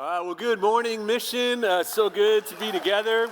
Well, good morning, Mission. So good to be together.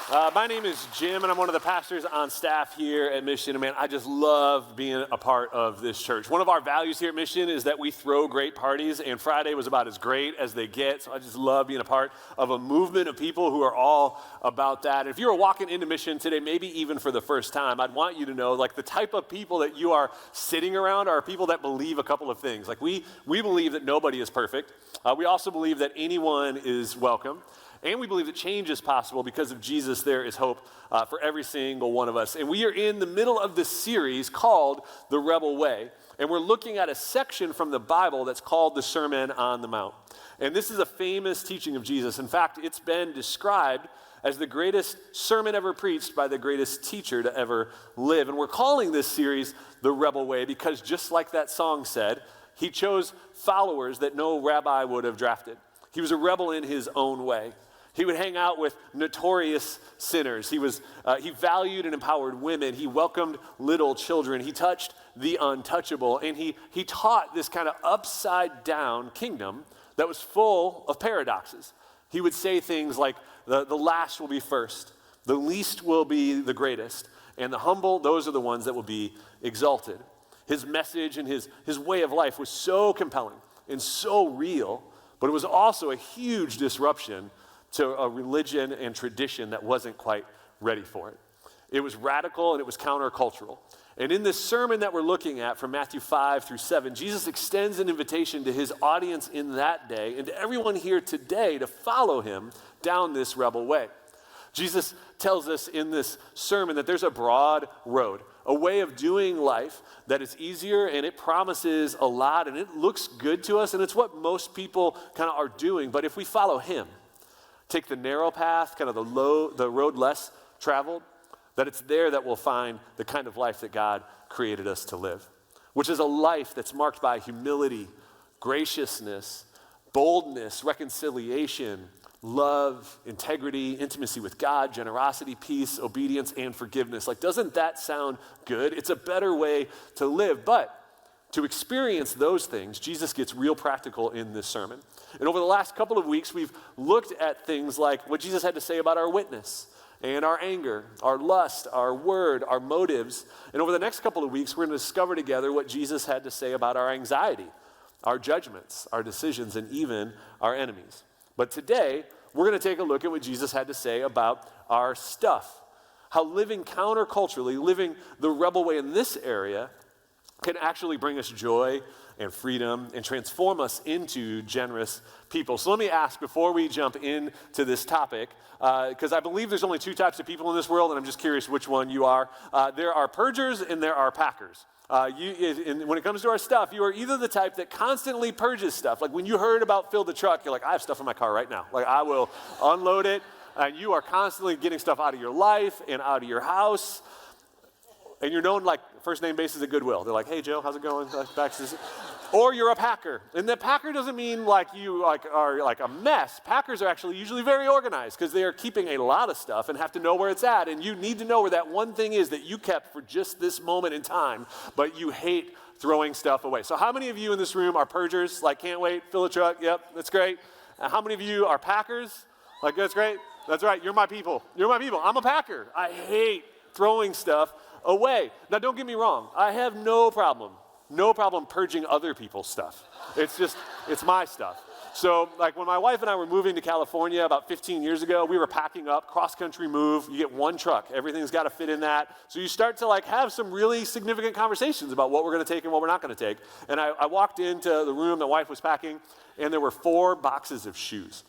My name is Jim, and I'm one of the pastors on staff here at Mission. And man, I just love being a part of this church. One of our values here at Mission is that we throw great parties, and Friday was about as great as they get. So I just love being a part of a movement of people who are all about that. And if you were walking into Mission today, maybe even for the first time, I'd want you to know, like, the type of people that you are sitting around are people that believe a couple of things. Like, we believe that nobody is perfect. We also believe that anyone is welcome. And we believe that change is possible because of Jesus. There is hope for every single one of us. And we are in the middle of this series called The Rebel Way. And we're looking at a section from the Bible that's called the Sermon on the Mount. And this is a famous teaching of Jesus. In fact, it's been described as the greatest sermon ever preached by the greatest teacher to ever live. And we're calling this series The Rebel Way because, just like that song said, he chose followers that no rabbi would have drafted. He was a rebel in his own way. He would hang out with notorious sinners. He valued and empowered women. He welcomed little children. He touched the untouchable. And he taught this kind of upside down kingdom that was full of paradoxes. He would say things like, the last will be first, the least will be the greatest, and the humble, those are the ones that will be exalted. His message and his way of life was so compelling and so real, but it was also a huge disruption to a religion and tradition that wasn't quite ready for it. It was radical and it was countercultural. And in this sermon that we're looking at from Matthew 5 through 7, Jesus extends an invitation to his audience in that day and to everyone here today to follow him down this rebel way. Jesus tells us in this sermon that there's a broad road, a way of doing life that is easier and it promises a lot and it looks good to us and it's what most people kind of are doing. But if we follow him, take the narrow path, kind of the road less traveled, that it's there that we'll find the kind of life that God created us to live, which is a life that's marked by humility, graciousness, boldness, reconciliation, love, integrity, intimacy with God, generosity, peace, obedience, and forgiveness. Like, doesn't that sound good? It's a better way to live, but to experience those things, Jesus gets real practical in this sermon. And over the last couple of weeks, we've looked at things like what Jesus had to say about our witness and our anger, our lust, our word, our motives. And over the next couple of weeks, we're going to discover together what Jesus had to say about our anxiety, our judgments, our decisions, and even our enemies. But today, we're going to take a look at what Jesus had to say about our stuff, how living counterculturally, living the rebel way in this area can actually bring us joy and freedom and transform us into generous people. So let me ask before we jump into this topic, because I believe there's only two types of people in this world, and I'm just curious which one you are. There are purgers and there are packers. And when it comes to our stuff, you are either the type that constantly purges stuff. Like when you heard about fill the truck, you're like, I have stuff in my car right now. Like I will unload it. And you are constantly getting stuff out of your life and out of your house. And you're known like first name basis at Goodwill. They're like, hey, Joe, how's it going? Or you're a packer. And the packer doesn't mean like you are like a mess. Packers are actually usually very organized because they are keeping a lot of stuff and have to know where it's at. And you need to know where that one thing is that you kept for just this moment in time, but you hate throwing stuff away. So how many of you in this room are purgers? Like, can't wait, fill a truck, yep, that's great. How many of you are packers? Like, that's great. That's right, you're my people. You're my people. I'm a packer. I hate throwing stuff away. Now, don't get me wrong. I have no problem purging other people's stuff. It's my stuff. So, like when my wife and I were moving to California about 15 years ago, we were packing up, cross-country move. You get one truck. Everything's got to fit in that. So you start to like have some really significant conversations about what we're going to take and what we're not going to take. And I walked into the room that wife was packing, and there were 4 boxes of shoes.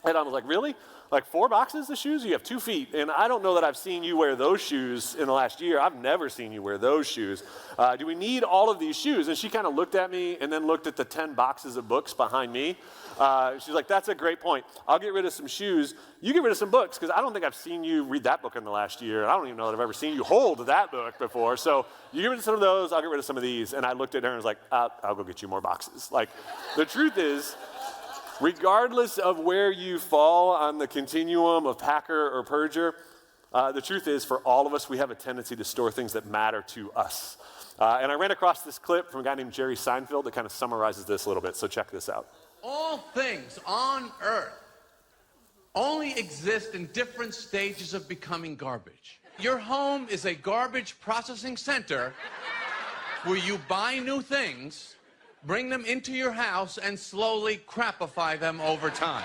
And I was like, really? Like 4 boxes of shoes? You have 2 feet. And I don't know that I've seen you wear those shoes in the last year. I've never seen you wear those shoes. Do we need all of these shoes? And she kind of looked at me and then looked at the 10 boxes of books behind me. She's like, that's a great point. I'll get rid of some shoes. You get rid of some books because I don't think I've seen you read that book in the last year. I don't even know that I've ever seen you hold that book before. So you get rid of some of those. I'll get rid of some of these. And I looked at her and was like, I'll go get you more boxes. Like the truth is, regardless of where you fall on the continuum of packer or purger, the truth is for all of us, we have a tendency to store things that matter to us. And I ran across this clip from a guy named Jerry Seinfeld that kind of summarizes this a little bit, so check this out. All things on earth only exist in different stages of becoming garbage. Your home is a garbage processing center where you buy new things, bring them into your house, and slowly crapify them over time.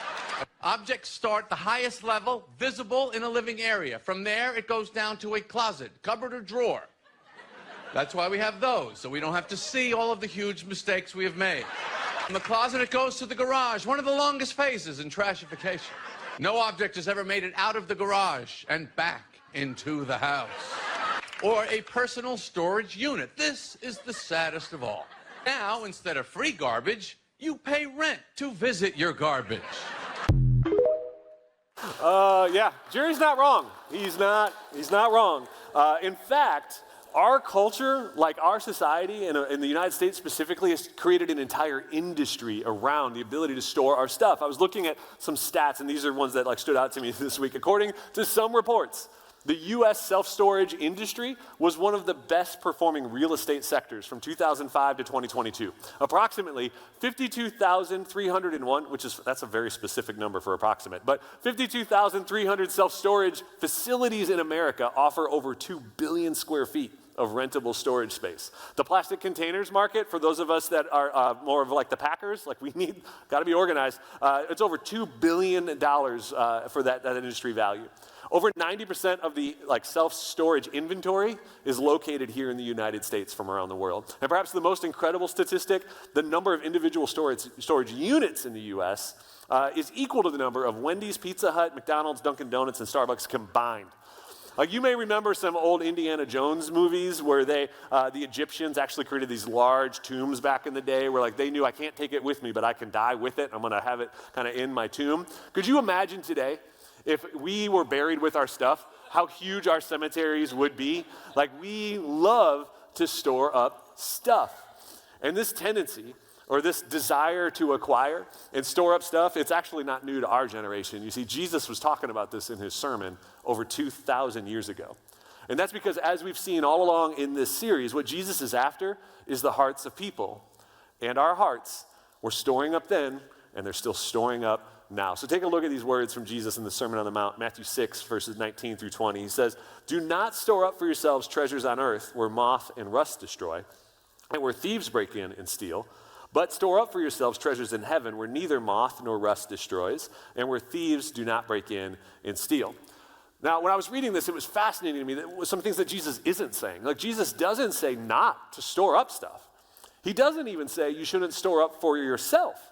Objects start the highest level, visible in a living area. From there, it goes down to a closet, cupboard, or drawer. That's why we have those, so we don't have to see all of the huge mistakes we have made. From the closet, it goes to the garage, one of the longest phases in trashification. No object has ever made it out of the garage and back into the house. Or a personal storage unit. This is the saddest of all. Now, instead of free garbage, you pay rent to visit your garbage. Yeah, Jerry's not wrong. He's not wrong. In fact, our culture, like our society, in the United States specifically, has created an entire industry around the ability to store our stuff. I was looking at some stats, and these are ones that stood out to me this week. According to some reports, the U.S. self-storage industry was one of the best performing real estate sectors from 2005 to 2022. Approximately 52,301, that's a very specific number for approximate, but 52,300 self-storage facilities in America offer over 2 billion square feet of rentable storage space. The plastic containers market, for those of us that are more of like the packers, got to be organized, it's over $2 billion for that industry value. Over 90% of the self-storage inventory is located here in the United States from around the world. And perhaps the most incredible statistic, the number of individual storage units in the U.S. Is equal to the number of Wendy's, Pizza Hut, McDonald's, Dunkin' Donuts, and Starbucks combined. You may remember some old Indiana Jones movies where the Egyptians actually created these large tombs back in the day where they knew, I can't take it with me, but I can die with it. I'm going to have it kind of in my tomb. Could you imagine today if we were buried with our stuff, how huge our cemeteries would be? We love to store up stuff. And this tendency, or this desire to acquire and store up stuff, it's actually not new to our generation. You see, Jesus was talking about this in his sermon over 2,000 years ago. And that's because, as we've seen all along in this series, what Jesus is after is the hearts of people. And our hearts were storing up then, and they're still storing up now. So take a look at these words from Jesus in the Sermon on the Mount, Matthew 6, verses 19 through 20. He says, "Do not store up for yourselves treasures on earth where moth and rust destroy, and where thieves break in and steal. But store up for yourselves treasures in heaven where neither moth nor rust destroys, and where thieves do not break in and steal." Now, when I was reading this, it was fascinating to me that some things that Jesus isn't saying. Jesus doesn't say not to store up stuff. He doesn't even say you shouldn't store up for yourself.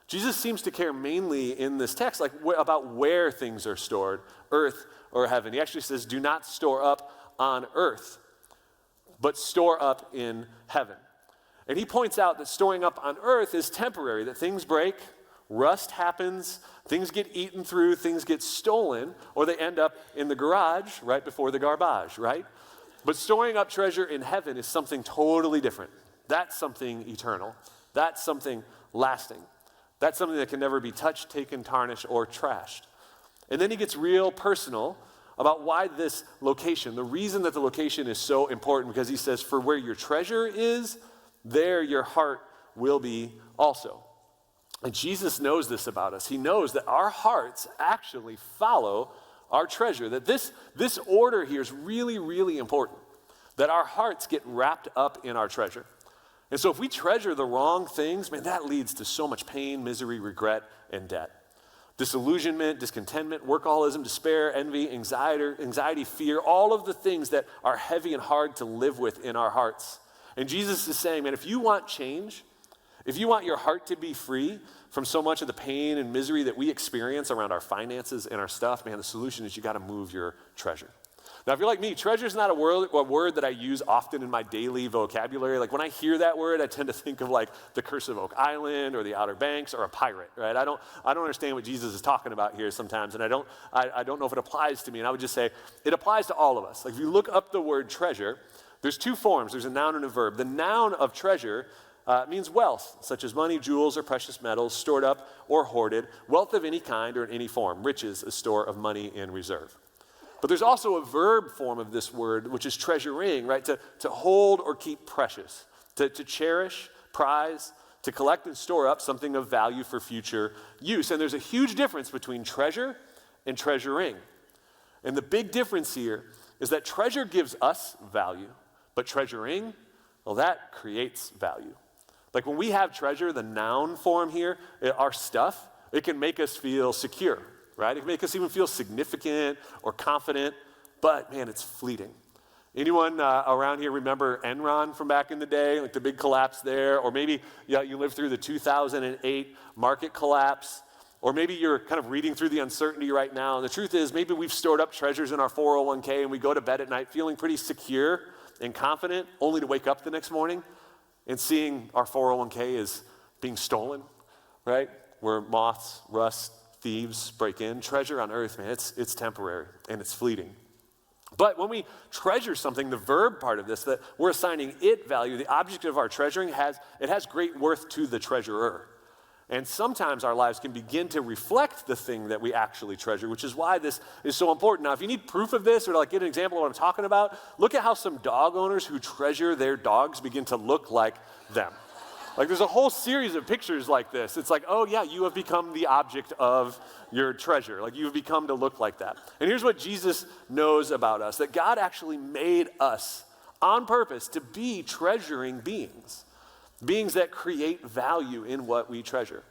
Jesus seems to care mainly in this text about where things are stored, earth or heaven. He actually says, do not store up on earth, but store up in heaven. And he points out that storing up on earth is temporary, that things break, rust happens, things get eaten through, things get stolen, or they end up in the garage right before the garbage, right? But storing up treasure in heaven is something totally different. That's something eternal. That's something lasting. That's something that can never be touched, taken, tarnished, or trashed. And then he gets real personal about why this location, the reason that the location is so important, because he says, for where your treasure is, there your heart will be also. And Jesus knows this about us. He knows that our hearts actually follow our treasure, that this order here is really, really important, that our hearts get wrapped up in our treasure. And so if we treasure the wrong things, man, that leads to so much pain, misery, regret, and debt. Disillusionment, discontentment, workaholism, despair, envy, anxiety, fear, all of the things that are heavy and hard to live with in our hearts. And Jesus is saying, man, if you want change, if you want your heart to be free from so much of the pain and misery that we experience around our finances and our stuff, man, the solution is you got to move your treasure. Now, if you're like me, treasure is not a word that I use often in my daily vocabulary. When I hear that word, I tend to think of the Curse of Oak Island or the Outer Banks or a pirate, right? I don't understand what Jesus is talking about here sometimes, and I don't know if it applies to me. And I would just say it applies to all of us. If you look up the word treasure, there's two forms. There's a noun and a verb. The noun of treasure means wealth, such as money, jewels, or precious metals, stored up or hoarded, wealth of any kind or in any form, riches, a store of money in reserve. But there's also a verb form of this word, which is treasuring, right? To hold or keep precious, to cherish, prize, to collect and store up something of value for future use. And there's a huge difference between treasure and treasuring. And the big difference here is that treasure gives us value, but treasuring, well, that creates value. Like when we have treasure, the noun form here, our stuff, it can make us feel secure, right? It can make us even feel significant or confident, but man, it's fleeting. Anyone around here remember Enron from back in the day, like the big collapse there? Or maybe you lived through the 2008 market collapse. Or maybe you're kind of reading through the uncertainty right now. And the truth is, maybe we've stored up treasures in our 401k and we go to bed at night feeling pretty secure and confident, only to wake up the next morning and seeing our 401k is being stolen, right? Where moths, rust, thieves break in. Treasure on earth, man, it's temporary and it's fleeting. But when we treasure something, the verb part of this, that we're assigning it value, the object of our treasuring has great worth to the treasurer. And sometimes our lives can begin to reflect the thing that we actually treasure, which is why this is so important. Now, if you need proof of this or to get an example of what I'm talking about, look at how some dog owners who treasure their dogs begin to look like them. There's a whole series of pictures like this. It's like, oh yeah, you have become the object of your treasure. You've become to look like that. And here's what Jesus knows about us, that God actually made us on purpose to be treasuring beings. Beings that create value in what we treasure.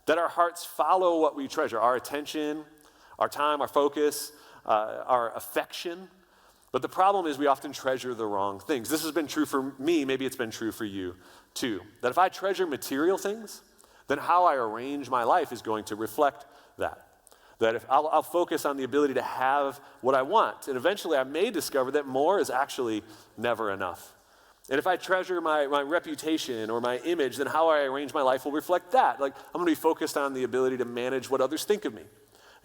That our hearts follow what we treasure, our attention, our time, our focus, our affection. But the problem is we often treasure the wrong things. This has been true for me, maybe it's been true for you too. That if I treasure material things, then how I arrange my life is going to reflect that. That if I'll focus on the ability to have what I want, and eventually I may discover that more is actually never enough. And if I treasure my reputation or my image, then how I arrange my life will reflect that. I'm going to be focused on the ability to manage what others think of me.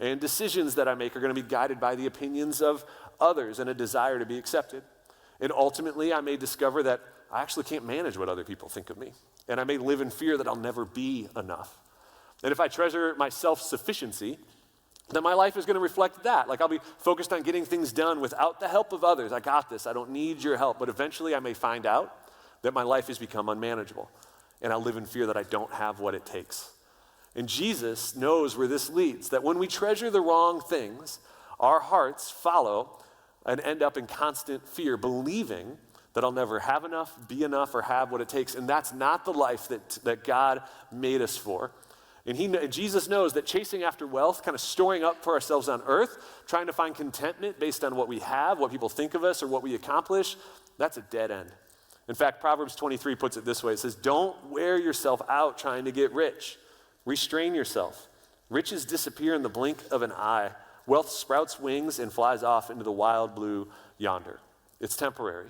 And decisions that I make are going to be guided by the opinions of others and a desire to be accepted. And ultimately, I may discover that I actually can't manage what other people think of me. And I may live in fear that I'll never be enough. And if I treasure my self-sufficiency, then my life is going to reflect that. I'll be focused on getting things done without the help of others. I got this. I don't need your help. But eventually I may find out that my life has become unmanageable. And I'll live in fear that I don't have what it takes. And Jesus knows where this leads, that when we treasure the wrong things, our hearts follow and end up in constant fear, believing that I'll never have enough, be enough, or have what it takes. And that's not the life that God made us for. And Jesus knows that chasing after wealth, kind of storing up for ourselves on earth, trying to find contentment based on what we have, what people think of us, or what we accomplish, that's a dead end. In fact, Proverbs 23 puts it this way. It says, don't wear yourself out trying to get rich. Restrain yourself. Riches disappear in the blink of an eye. Wealth sprouts wings and flies off into the wild blue yonder. It's temporary.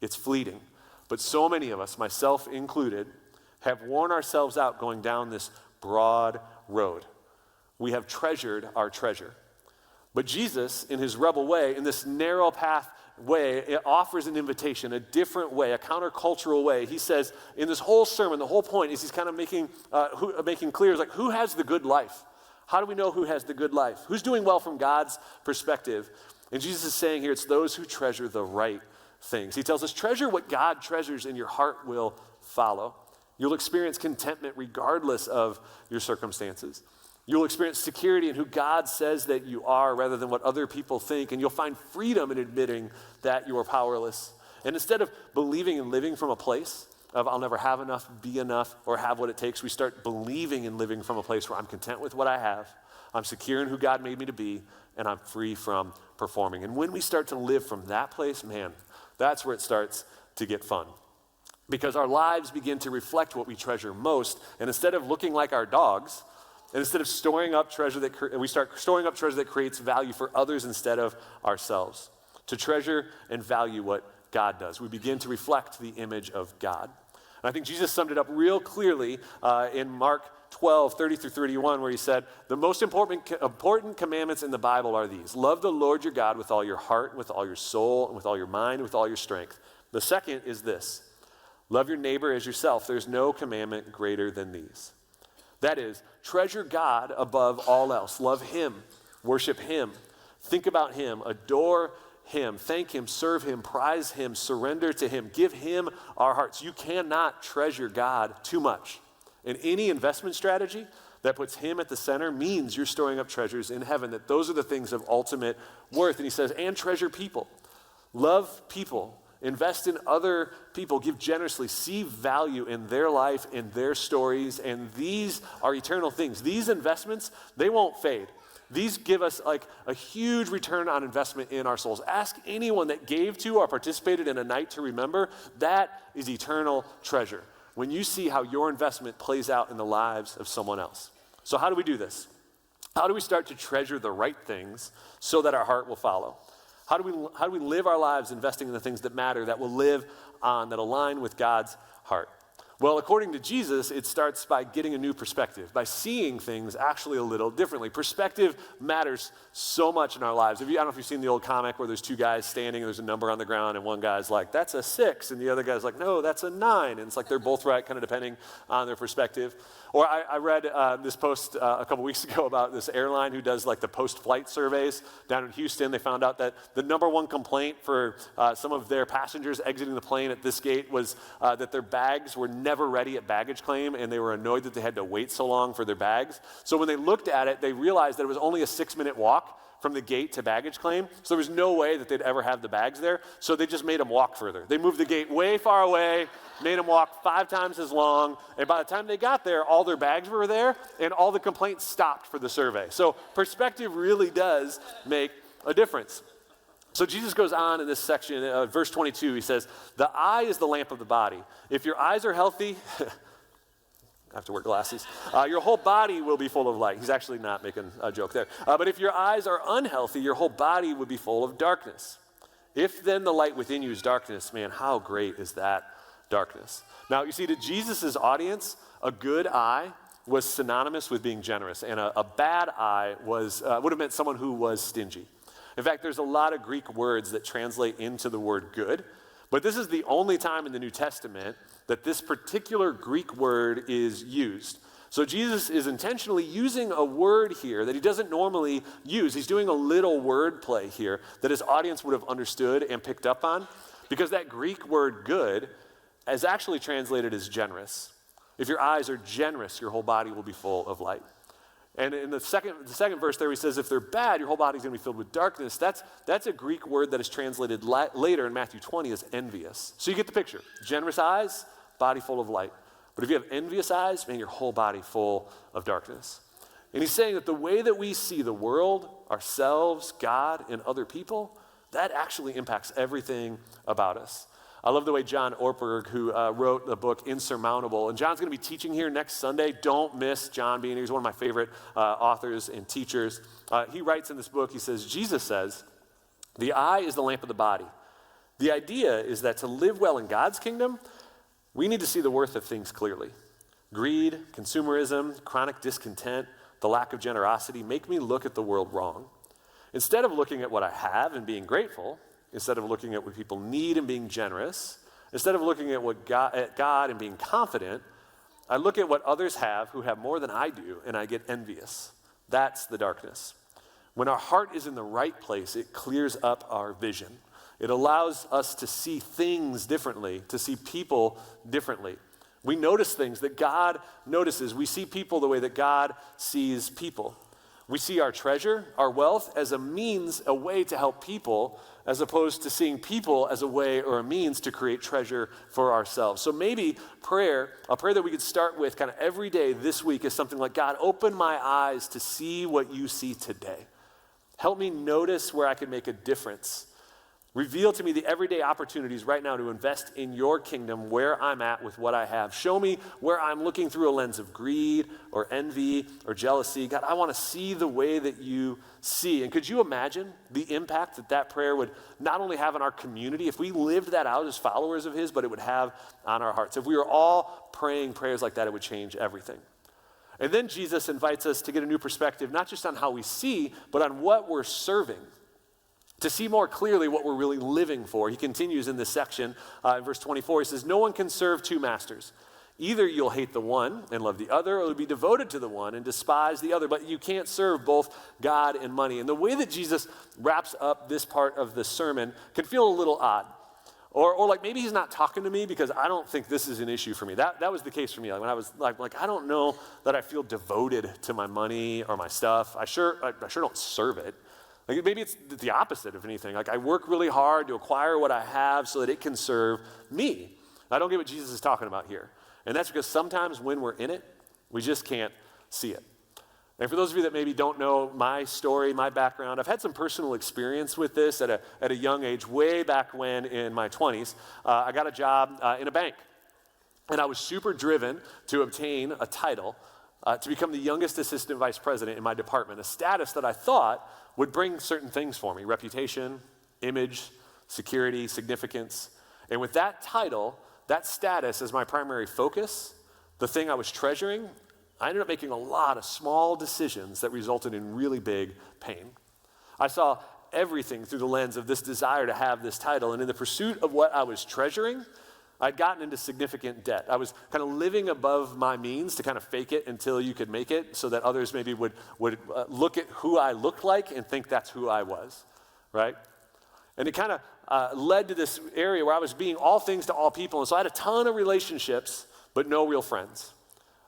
It's fleeting. But so many of us, myself included, have worn ourselves out going down this broad road. We have treasured our treasure. But Jesus, in his rebel way, in this narrow path way, it offers an invitation, a different way, a countercultural way. He says, in this whole sermon, the whole point is he's kind of making clear, who has the good life? How do we know who has the good life? Who's doing well from God's perspective? And Jesus is saying here, it's those who treasure the right things. He tells us, treasure what God treasures and your heart will follow. You'll experience contentment regardless of your circumstances. You'll experience security in who God says that you are rather than what other people think. And you'll find freedom in admitting that you are powerless. And instead of believing and living from a place of I'll never have enough, be enough, or have what it takes, we start believing and living from a place where I'm content with what I have. I'm secure in who God made me to be, and I'm free from performing. And when we start to live from that place, man, that's where it starts to get fun. Because our lives begin to reflect what we treasure most. And instead of looking like our dogs, and instead of storing up treasure we start storing up treasure that creates value for others instead of ourselves. To treasure and value what God does. We begin to reflect the image of God. And I think Jesus summed it up real clearly in Mark 12, 30 through 31, where he said, the most important commandments in the Bible are these. Love the Lord your God with all your heart, with all your soul, and with all your mind, and with all your strength. The second is this. Love your neighbor as yourself. There's no commandment greater than these. That is, treasure God above all else. Love him, worship him, think about him, adore him, thank him, serve him, prize him, surrender to him, give him our hearts. You cannot treasure God too much. And any investment strategy that puts him at the center means you're storing up treasures in heaven, that those are the things of ultimate worth. And he says, and treasure people. Love people. Invest in other people. Give generously. See value in their life, in their stories. And these are eternal things. These investments, they won't fade. These give us like a huge return on investment in our souls. Ask anyone that gave to or participated in a night to remember. That is eternal treasure. When you see how your investment plays out in the lives of someone else. So how do we do this? How do we start to treasure the right things so that our heart will follow? How do we live our lives investing in the things that matter, that will live on, that align with God's heart? Well, according to Jesus, it starts by getting a new perspective, by seeing things actually a little differently. Perspective matters so much in our lives. I don't know if you've seen the old comic where there's two guys standing and there's a number on the ground and one guy's like, that's a 6, and the other guy's like, no, that's a 9. And it's like they're both right, kind of depending on their perspective. Or I read this post a couple weeks ago about this airline who does like the post-flight surveys down in Houston. They found out that the number one complaint for some of their passengers exiting the plane at this gate was that their bags were never ready at baggage claim, and they were annoyed that they had to wait so long for their bags. So when they looked at it, they realized that it was only a 6-minute walk from the gate to baggage claim. So there was no way that they'd ever have the bags there. So they just made them walk further. They moved the gate way far away, made them walk 5 times as long. And by the time they got there, all their bags were there and all the complaints stopped for the survey. So perspective really does make a difference. So Jesus goes on in this section, verse 22, he says, the eye is the lamp of the body. If your eyes are healthy, I have to wear glasses. Your whole body will be full of light. He's actually not making a joke there. But if your eyes are unhealthy, your whole body would be full of darkness. If then the light within you is darkness, man, how great is that darkness? Now, you see, to Jesus' audience, a good eye was synonymous with being generous, and a bad eye would have meant someone who was stingy. In fact, there's a lot of Greek words that translate into the word good, but this is the only time in the New Testament that this particular Greek word is used. So Jesus is intentionally using a word here that he doesn't normally use. He's doing a little word play here that his audience would have understood and picked up on, because that Greek word good is actually translated as generous. If your eyes are generous, your whole body will be full of light. And in the second verse there, he says, if they're bad, your whole body's going to be filled with darkness. That's a Greek word that is translated later in Matthew 20 as envious. So you get the picture. Generous eyes, body full of light. But if you have envious eyes, man, your whole body full of darkness. And he's saying that the way that we see the world, ourselves, God, and other people, that actually impacts everything about us. I love the way John Ortberg, who wrote the book Insurmountable, and John's going to be teaching here next Sunday. Don't miss John being here. He's one of my favorite authors and teachers. He writes in this book, he says, Jesus says, the eye is the lamp of the body. The idea is that to live well in God's kingdom, we need to see the worth of things clearly. Greed, consumerism, chronic discontent, the lack of generosity make me look at the world wrong. Instead of looking at what I have and being grateful, instead of looking at what people need and being generous, instead of looking at God and being confident, I look at what others have who have more than I do, and I get envious. That's the darkness. When our heart is in the right place, it clears up our vision. It allows us to see things differently, to see people differently. We notice things that God notices. We see people the way that God sees people. We see our treasure, our wealth, as a means, a way to help people, as opposed to seeing people as a way or a means to create treasure for ourselves. So maybe a prayer that we could start with kind of every day this week is something like, God, open my eyes to see what you see today. Help me notice where I can make a difference. Reveal to me the everyday opportunities right now to invest in your kingdom where I'm at with what I have. Show me where I'm looking through a lens of greed or envy or jealousy. God, I want to see the way that you see. And could you imagine the impact that that prayer would not only have on our community, if we lived that out as followers of his, but it would have on our hearts. If we were all praying prayers like that, it would change everything. And then Jesus invites us to get a new perspective, not just on how we see, but on what we're serving. To see more clearly what we're really living for. He continues in this section, in verse 24, he says, no one can serve two masters. Either you'll hate the one and love the other, or you'll be devoted to the one and despise the other. But you can't serve both God and money. And the way that Jesus wraps up this part of the sermon can feel a little odd. Or like maybe he's not talking to me because I don't think this is an issue for me. That was the case for me. Like when I was like I don't know that I feel devoted to my money or my stuff. I sure don't serve it. Like maybe it's the opposite of anything. Like I work really hard to acquire what I have so that it can serve me. I don't get what Jesus is talking about here. And that's because sometimes when we're in it, we just can't see it. And for those of you that maybe don't know my story, my background, I've had some personal experience with this at a young age, way back when in my 20s. I got a job in a bank, and I was super driven to obtain a title to become the youngest assistant vice president in my department, a status that I thought would bring certain things for me: reputation, image, security, significance. And with that title, that status as my primary focus, the thing I was treasuring, I ended up making a lot of small decisions that resulted in really big pain. I saw everything through the lens of this desire to have this title, and in the pursuit of what I was treasuring, I'd gotten into significant debt. I was kind of living above my means to kind of fake it until you could make it so that others maybe would look at who I looked like and think that's who I was, right? And it kind of led to this area where I was being all things to all people, and so I had a ton of relationships, but no real friends.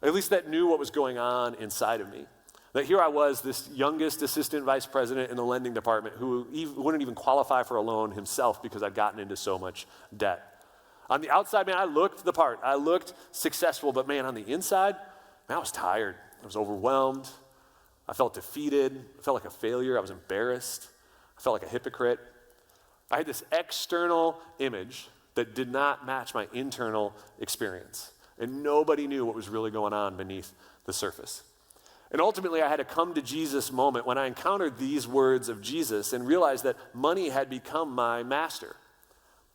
At least that knew what was going on inside of me. That here I was, this youngest assistant vice president in the lending department who wouldn't even qualify for a loan himself because I'd gotten into so much debt. On the outside, man, I looked the part. I looked successful, but man, on the inside, man, I was tired. I was overwhelmed. I felt defeated. I felt like a failure. I was embarrassed. I felt like a hypocrite. I had this external image that did not match my internal experience. And nobody knew what was really going on beneath the surface. And ultimately, I had a come to Jesus moment when I encountered these words of Jesus and realized that money had become my master.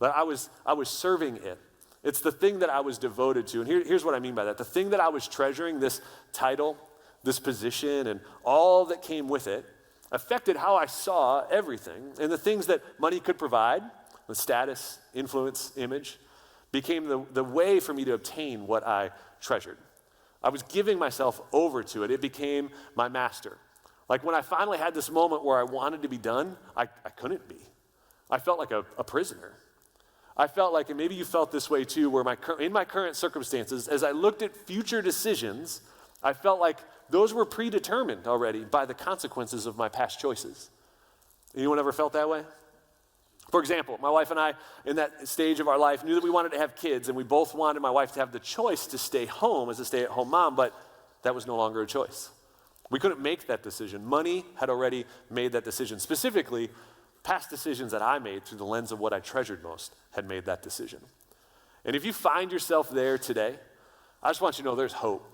That I was serving it. It's the thing that I was devoted to. And here's what I mean by that. The thing that I was treasuring, this title, this position, and all that came with it, affected how I saw everything. And the things that money could provide, the status, influence, image, became the way for me to obtain what I treasured. I was giving myself over to it. It became my master. Like when I finally had this moment where I wanted to be done, I couldn't be. I felt like a prisoner. I felt like, and maybe you felt this way too, where in my current circumstances, as I looked at future decisions, I felt like those were predetermined already by the consequences of my past choices. Anyone ever felt that way? For example, my wife and I, in that stage of our life, knew that we wanted to have kids, and we both wanted my wife to have the choice to stay home as a stay-at-home mom, but that was no longer a choice. We couldn't make that decision. Money had already made that decision. Specifically, past decisions that I made through the lens of what I treasured most had made that decision. And if you find yourself there today, I just want you to know there's hope,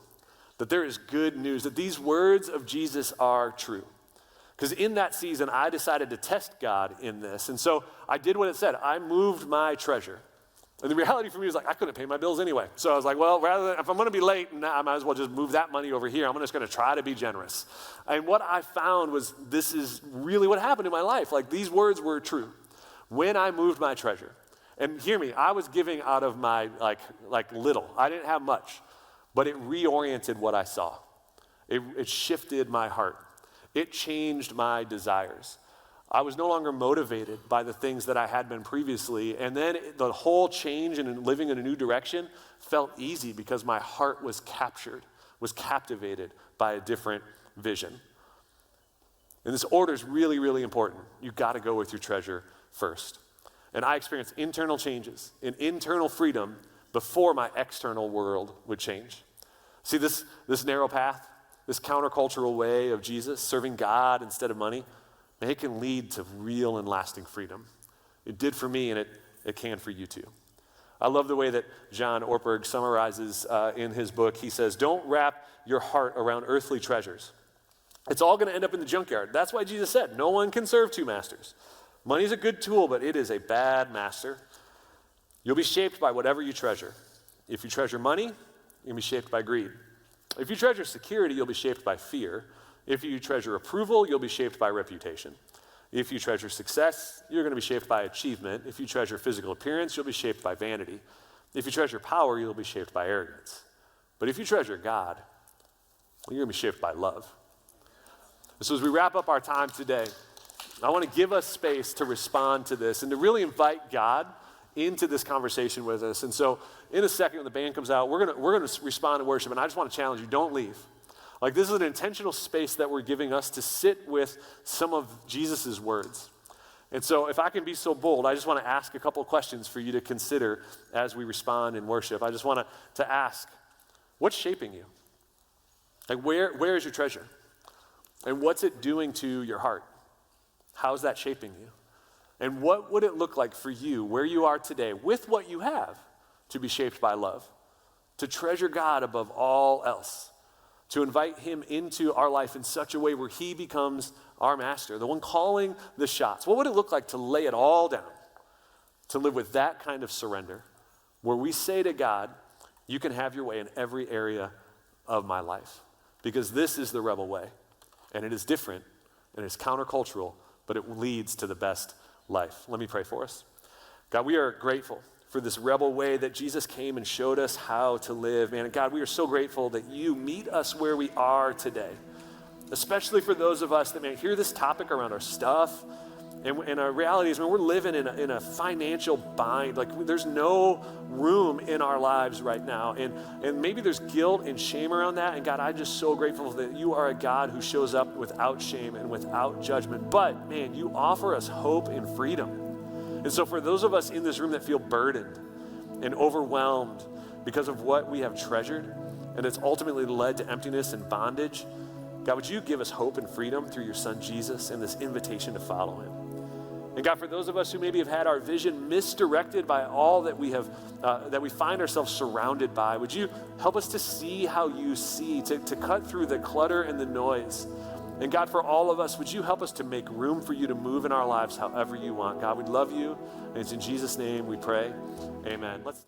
that there is good news, that these words of Jesus are true. Because in that season, I decided to test God in this. And so I did what it said. I moved my treasure. And the reality for me was like, I couldn't pay my bills anyway. So I was like, well, rather than, if I'm going to be late, I might as well just move that money over here. I'm just going to try to be generous. And what I found was this is really what happened in my life. Like these words were true. When I moved my treasure, and hear me, I was giving out of my like little. I didn't have much, but it reoriented what I saw. It shifted my heart. It changed my desires. I was no longer motivated by the things that I had been previously, and then the whole change and living in a new direction felt easy because my heart was captivated by a different vision. And this order is really, really important. You've got to go with your treasure first. And I experienced internal changes and internal freedom before my external world would change. See this narrow path? This countercultural way of Jesus, serving God instead of money, it can lead to real and lasting freedom. It did for me, and it can for you too. I love the way that John Ortberg summarizes in his book. He says, don't wrap your heart around earthly treasures. It's all going to end up in the junkyard. That's why Jesus said, no one can serve two masters. Money is a good tool, but it is a bad master. You'll be shaped by whatever you treasure. If you treasure money, you'll be shaped by greed. If you treasure security, you'll be shaped by fear. If you treasure approval, you'll be shaped by reputation. If you treasure success, you're going to be shaped by achievement. If you treasure physical appearance, you'll be shaped by vanity. If you treasure power, you'll be shaped by arrogance. But if you treasure God, well, you're going to be shaped by love. So as we wrap up our time today, I want to give us space to respond to this and to really invite God into this conversation with us. And so in a second, when the band comes out, we're gonna respond to worship. And I just want to challenge you, don't leave. Like, this is an intentional space that we're giving us to sit with some of Jesus's words. And so if I can be so bold, I just want to ask a couple of questions for you to consider as we respond in worship. I just want to ask, what's shaping you? Like, where is your treasure? And what's it doing to your heart? How's that shaping you? And what would it look like for you, where you are today, with what you have, to be shaped by love? To treasure God above all else. To invite him into our life in such a way where he becomes our master, the one calling the shots. What would it look like to lay it all down? To live with that kind of surrender, where we say to God, you can have your way in every area of my life. Because this is the rebel way. And it is different, and it's countercultural, but it leads to the best life. Let me pray for us. God, we are grateful for this rebel way that Jesus came and showed us how to live. Man, God, we are so grateful that you meet us where we are today, especially for those of us that may hear this topic around our stuff. And our reality is, when we're living in a financial bind, like, there's no room in our lives right now. And maybe there's guilt and shame around that. And God, I'm just so grateful that you are a God who shows up without shame and without judgment. But man, you offer us hope and freedom. And so for those of us in this room that feel burdened and overwhelmed because of what we have treasured, and it's ultimately led to emptiness and bondage, God, would you give us hope and freedom through your son Jesus and this invitation to follow him? And God, for those of us who maybe have had our vision misdirected by all that we have, that we find ourselves surrounded by, would you help us to see how you see, to cut through the clutter and the noise? And God, for all of us, would you help us to make room for you to move in our lives however you want? God, we love you, and it's in Jesus' name we pray. Amen. Let's